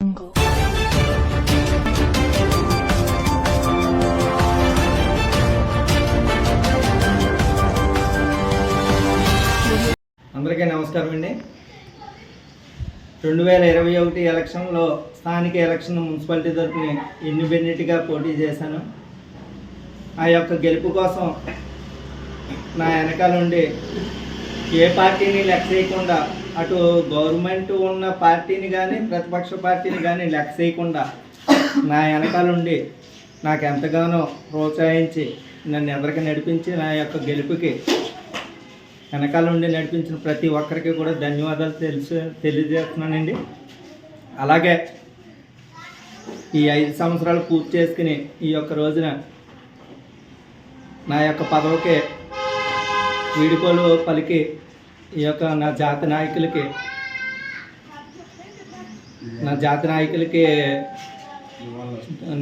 అందరికీ నమస్కారం అండి. 2021 ఎలక్షన్లో స్థానిక ఎలక్షన్ మున్సిపాలిటీ తరఫున ఇండిపెండెంట్గా పోటీ చేశాను. ఆ యొక్క గెలుపు కోసం నా వెనకాల ఉండి ఏ పార్టీని లెక్క చేయకుండా, అటు గవర్నమెంట్ ఉన్న పార్టీని కానీ ప్రతిపక్ష పార్టీని కానీ లెక్క చేయకుండా నా వెనకాల ఉండి నాకు ఎంతగానో ప్రోత్సహించి నన్ను ఎదరికి నడిపించి నా యొక్క గెలుపుకి వెనకాల ఉండి నడిపించిన ప్రతి ఒక్కరికి కూడా ధన్యవాదాలు తెలియజేస్తున్నానండి. అలాగే ఈ 5 సంవత్సరాలు పూర్తి చేసుకుని ఈ యొక్క రోజున నా యొక్క పదవికి వీడుకోలు పలికి ఈ యొక్క నా జాతి నాయకులకి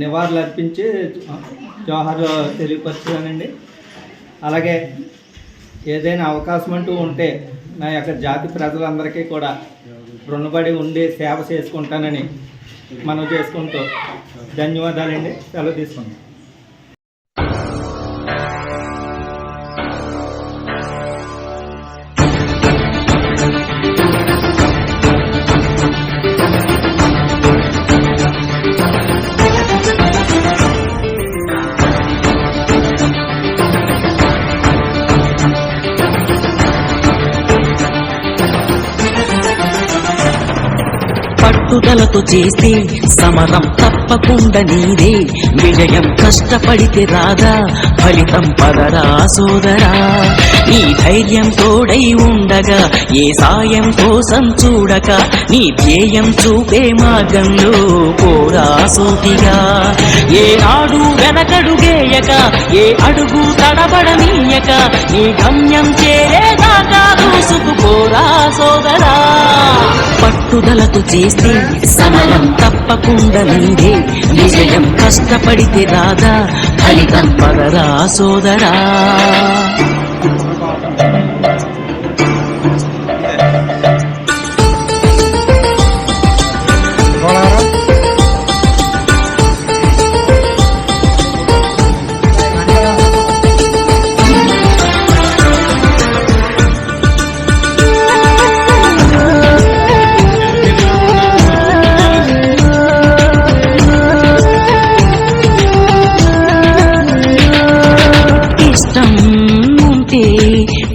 నివాళులు అర్పించి జోహార్ తెలియపరుచుతానండి. అలాగే ఏదైనా అవకాశం అంటూ ఉంటే నా యొక్క జాతి ప్రజలందరికీ కూడా రుణపడి ఉండి సేవ చేసుకుంటానని మనం చేసుకుంటూ ధన్యవాదాలండి. సెలవు తీసుకుంటాం. పట్టుదలతో చేస్తే సమరం తప్పకుండా నీదే విజయం. కష్టపడితే రాదా ఫలితం పదరా సోదరా. నీ ధైర్యం తోడై ఉండగా ఏ సాయం కోసం చూడక నీ ధ్యేయం చూపే మార్గంలో పోరా సోటిగా. ఏ నాడు వెనకడుగేయక ఏ అడుగు తడబడనీయక నీ గమ్యం చేరేదాకా దూసుకుపోరా సోదరా. పట్టుదలతో చేస్తే సమరం తప్పకుండా నీదే విజయం. కష్టపడితే రాదా ఫలితం పదరా సోదరా.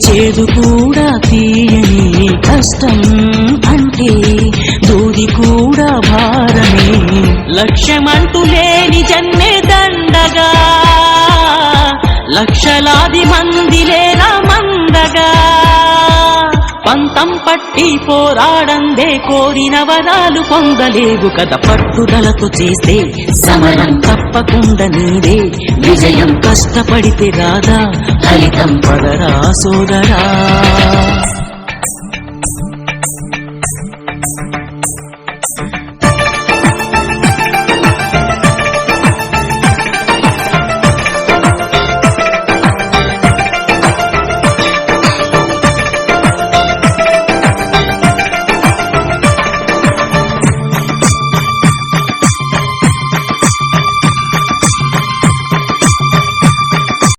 చేదు కూడా తీయని కష్టం అంటే దూది కూడా భారమే. లక్ష్యమంటూ లేని జన్మే దండగా లక్షలాది మంది లేరా మందగా. పంతం పట్టి పోరాడందే కోరిన వరాలు పొందలేవు కదా. పట్టుదలతో చేస్తే సమరం తప్పకుండా నీదే విజయం. కష్టపడితే రాదా ఫలితం పదరా సోదరా.